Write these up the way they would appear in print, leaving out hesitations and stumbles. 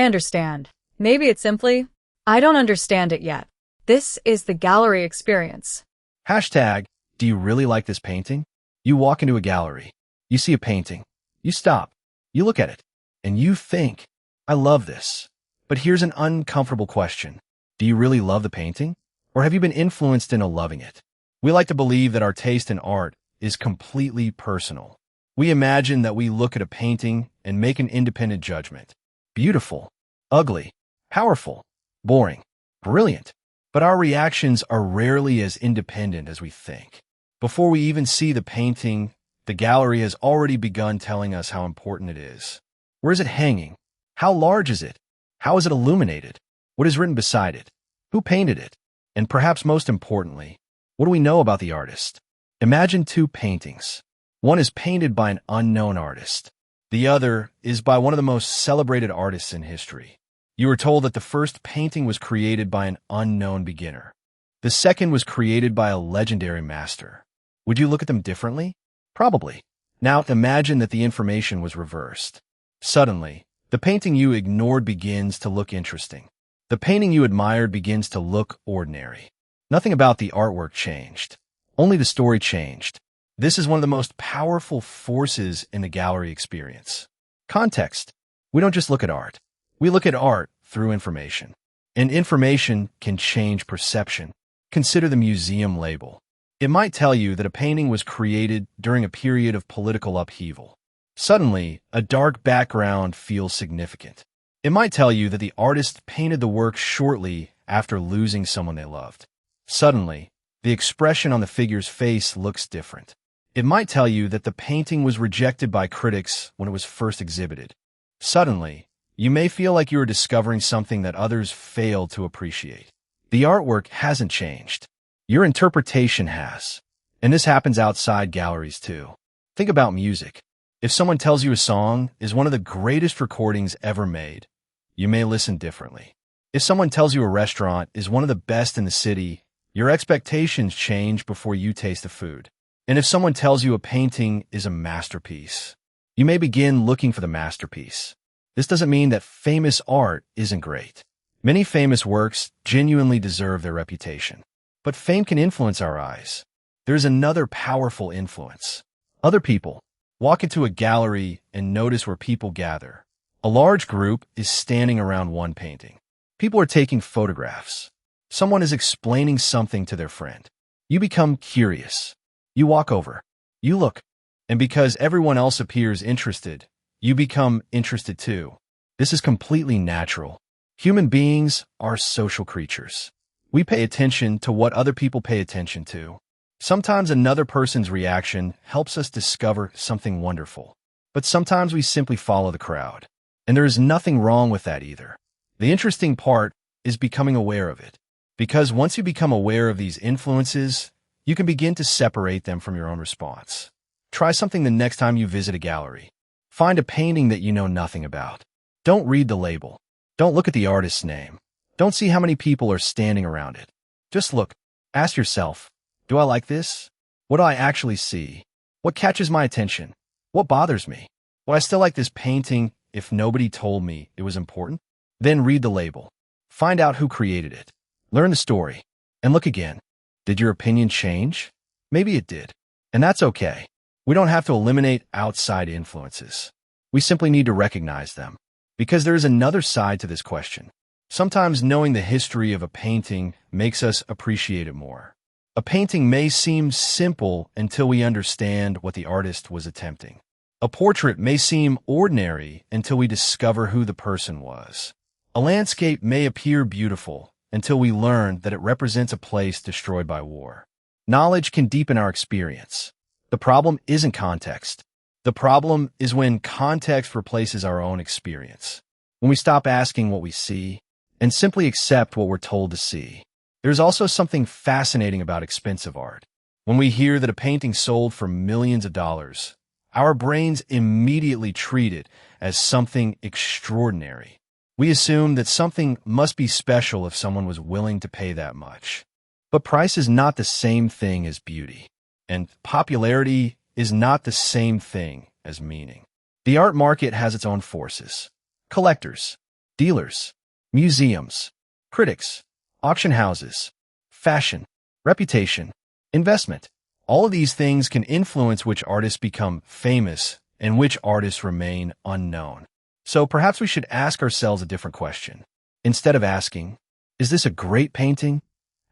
understand. Maybe it's simply, I don't understand it yet. This is the gallery experience. Hashtag, do you really like this painting? You walk into a gallery. You see a painting. You stop. You look at it. And you think, I love this. But here's an uncomfortable question. Do you really love the painting? Or have you been influenced into loving it? We like to believe that our taste in art is completely personal. We imagine that we look at a painting and make an independent judgment. Beautiful, ugly, powerful, boring, brilliant. But our reactions are rarely as independent as we think. Before we even see the painting, the gallery has already begun telling us how important it is. Where is it hanging? How large is it? How is it illuminated? What is written beside it? Who painted it? And perhaps most importantly, what do we know about the artist? Imagine two paintings. One is painted by an unknown artist. The other is by one of the most celebrated artists in history. You are told that the first painting was created by an unknown beginner. The second was created by a legendary master. Would you look at them differently? Probably. Now imagine that the information was reversed. Suddenly, the painting you ignored begins to look interesting. The painting you admired begins to look ordinary. Nothing about the artwork changed. Only the story changed. This is one of the most powerful forces in the gallery experience. Context. We don't just look at art. We look at art through information. And information can change perception. Consider the museum label. It might tell you that a painting was created during a period of political upheaval. Suddenly, a dark background feels significant. It might tell you that the artist painted the work shortly after losing someone they loved. Suddenly, the expression on the figure's face looks different. It might tell you that the painting was rejected by critics when it was first exhibited. Suddenly, you may feel like you are discovering something that others failed to appreciate. The artwork hasn't changed. Your interpretation has. And this happens outside galleries too. Think about music. If someone tells you a song is one of the greatest recordings ever made, you may listen differently. If someone tells you a restaurant is one of the best in the city, your expectations change before you taste the food. And if someone tells you a painting is a masterpiece, you may begin looking for the masterpiece. This doesn't mean that famous art isn't great. Many famous works genuinely deserve their reputation. But fame can influence our eyes. There's another powerful influence. Other people. Walk into a gallery and notice where people gather. A large group is standing around one painting. People are taking photographs. Someone is explaining something to their friend. You become curious. You walk over. You look. And because everyone else appears interested, you become interested too. This is completely natural. Human beings are social creatures. We pay attention to what other people pay attention to. Sometimes another person's reaction helps us discover something wonderful. But sometimes we simply follow the crowd. And there is nothing wrong with that either. The interesting part is becoming aware of it. Because once you become aware of these influences, you can begin to separate them from your own response. Try something the next time you visit a gallery. Find a painting that you know nothing about. Don't read the label. Don't look at the artist's name. Don't see how many people are standing around it. Just look. Ask yourself, do I like this? What do I actually see? What catches my attention? What bothers me? Would I still like this painting if nobody told me it was important? Then read the label. Find out who created it. Learn the story. And look again. Did your opinion change? Maybe it did. And that's okay. We don't have to eliminate outside influences. We simply need to recognize them. Because there is another side to this question. Sometimes knowing the history of a painting makes us appreciate it more. A painting may seem simple until we understand what the artist was attempting. A portrait may seem ordinary until we discover who the person was. A landscape may appear beautiful until we learn that it represents a place destroyed by war. Knowledge can deepen our experience. The problem isn't context. The problem is when context replaces our own experience. When we stop asking what we see and simply accept what we're told to see. There's also something fascinating about expensive art. When we hear that a painting sold for millions of dollars, our brains immediately treat it as something extraordinary. We assume that something must be special if someone was willing to pay that much. But price is not the same thing as beauty. And popularity is not the same thing as meaning. The art market has its own forces. Collectors. dealers, museums, critics, auction houses, fashion, reputation, investment. All of these things can influence which artists become famous and which artists remain unknown. So perhaps we should ask ourselves a different question. Instead of asking, is this a great painting?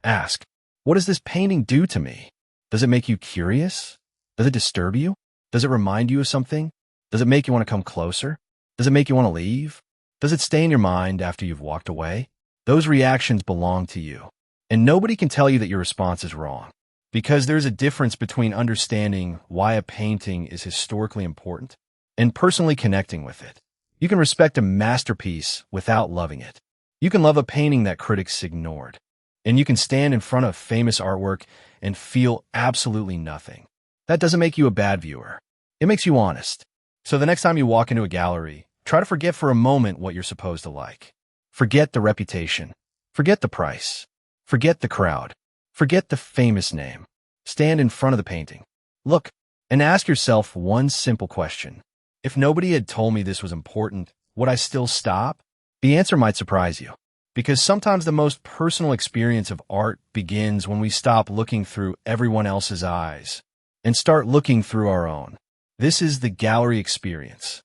Ask, what does this painting do to me? Does it make you curious? Does it disturb you? Does it remind you of something? Does it make you want to come closer? Does it make you want to leave? Does it stay in your mind after you've walked away? Those reactions belong to you. And nobody can tell you that your response is wrong. Because there's a difference between understanding why a painting is historically important and personally connecting with it. You can respect a masterpiece without loving it. You can love a painting that critics ignored. And you can stand in front of famous artwork and feel absolutely nothing. That doesn't make you a bad viewer. It makes you honest. So the next time you walk into a gallery, try to forget for a moment what you're supposed to like. Forget the reputation. Forget the price. Forget the crowd. Forget the famous name. Stand in front of the painting. Look, and ask yourself one simple question. If nobody had told me this was important, would I still stop? The answer might surprise you. Because sometimes the most personal experience of art begins when we stop looking through everyone else's eyes and start looking through our own. This is the gallery experience.